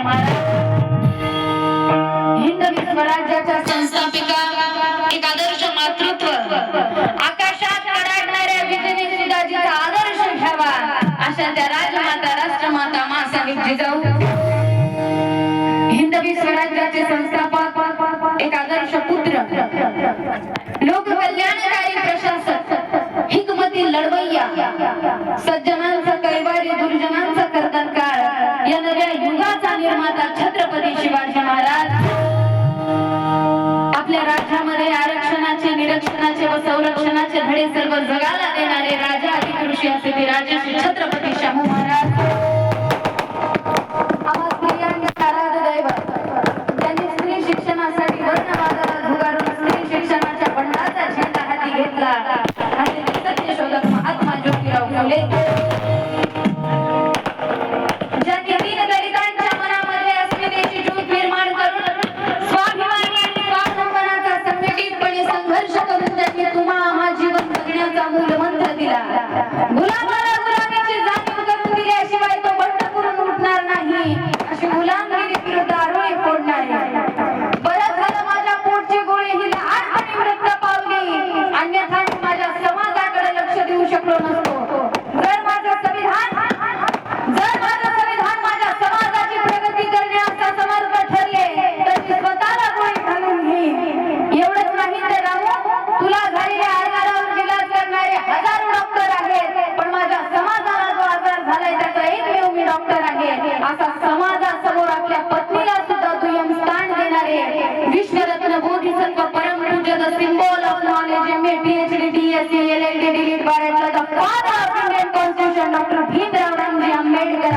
महाराज हिंदवी स्वराज्याच्या संस्थापिका, एक आदर्श मातृत्व, आकाशात कडाडणाऱ्या विजयी सुधाजीचा आदर्श घ्यावा अशा त्या राजमाता राष्ट्रमाता मासाहेब जिजाऊ, हिंदवी स्वराज्याचे संस्थापक, एक आदर्श पुत्र, लोक कल्याणकारी प्रशासक, हिकमती लढवय्या, सज्जनांचा कैवारी, दुर्जनांचा कर्तनकार, या नव्या युगाचा निर्माता छत्रपती शिवाजी महाराज आपल्या राज्यामध्ये आरक्षणाचे, निरक्षणाचे व संरक्षणाचे धडे सर्व जगाला देणारे राजा अधिकृषी असे ते राजश्री छत्रपती शाहू महाराज, आम्हा स्त्रियांचे आराध्य दैवत, त्यांनी स्त्री शिक्षणासाठी वर्णवादाला झुगारून स्त्री शिक्षणाच्या बंडाचा झेंडा हाती घेतला असे सत्य शोधक महात्मा ज्योतिराव फुले, ज्यांनी दीनदलितांच्या मनामध्ये अस्मितेची ज्योत निर्माण करून स्वाभिमानी आणि स्वावलंबनाचा संघटितपणे संघर्ष करून त्यांनी तुम्हा आम्हा जीवन जगण्याचा मूलमंत्र दिला. गुलामाला गुलामीची जाणीव करून दिल्याशिवाय तो बंड करून उठणार नाही अशी गुलामगिरी विरुद्ध आरोळी फोडणारे. बरं झालं माझ्या पोटची गोळी ही लहानपणी मृत पावली, अन्यथा माझ्या समाजाकडे लक्ष देऊ शकलो नसतो. जर माझं संविधान माझ्या समाजाची प्रगती करण्याचा समर्थ ठरले तर मी स्वतःला गोळी घालून घेईन. एवढंच नाही तर रामू, तुला झालेल्या आजारावर इलाज करणारे हजारो डॉक्टर आहेत, पण माझ्या समाजाला जो आजार झालाय त्याचा एकमेव मी डॉक्टर आहे असा समाजासमोर आपल्या पत्नीला सुद्धा दुय्यम स्थान देणारे विश्वरत्न बोधिसत्व परमपूज्य the symbol of knowledge MA PhD DSc LLD DLitt बारायला the father of Indian constitution doctor Bhimrao Ramji Ambedkar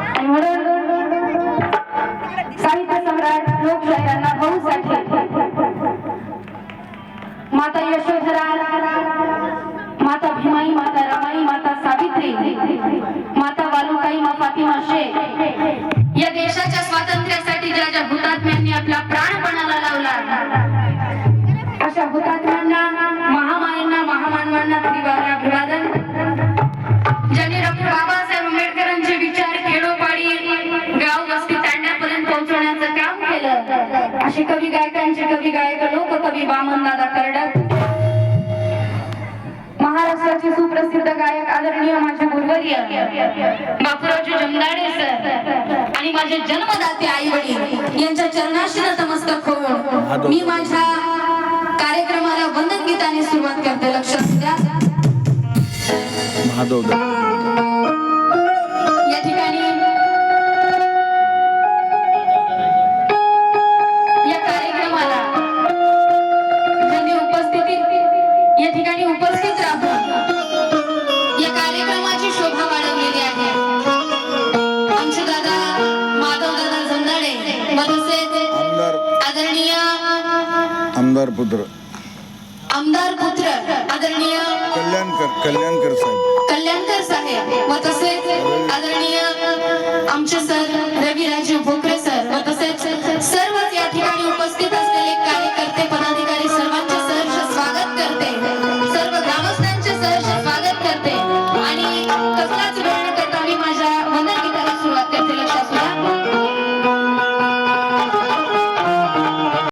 आणि म्हणून साहित्य सम्राट लोकशाहीरांना भाऊसाठी माता यशोधरा, माता भीमाई, माता रमाई, माता सावित्री, माता वालुकाई, माता फातिमा शेख या देशाच्या स्वातंत्र्यासाठी ज्या ज्या हुतात्म्यांनी आपला प्राण पणाला लावला अशा हुतात्म्यांना, महामायांना, महामानवांना त्रिवार अभिवादन. ज्यांनी डॉक्टर बाबासाहेब आंबेडकरांचे विचार खेडोपाडी, गाव वस्ती तांड्यापर्यंत पोहोचवण्याचं काम केलं असे कवी गायकांचे कवी गायक लोककवी वामनदादा कर्डक, महाराष्ट्राचे सुप्रसिद्ध गायक आदरणीय माझे गुरुवर्य बापूरावजी जमदाडे सर आणि माझे जन्मदाते आई वडील यांच्या चरणाशी नतमस्तक होऊन मी माझ्या कार्यक्रमाला वंदन गीताने सुरुवात करते. लक्षात द्या. या ठिकाणी या कार्यक्रमाला ज्यांनी या ठिकाणी उपस्थित राहून या कार्यक्रमाची शोभा वाढवलेली आहे आमचे दादा माधव दादा जमदाडे, आदरणीय आमदार पुत्र आदरणीय कल्याणकर साहेब व तसेच आदरणीय आमचे सर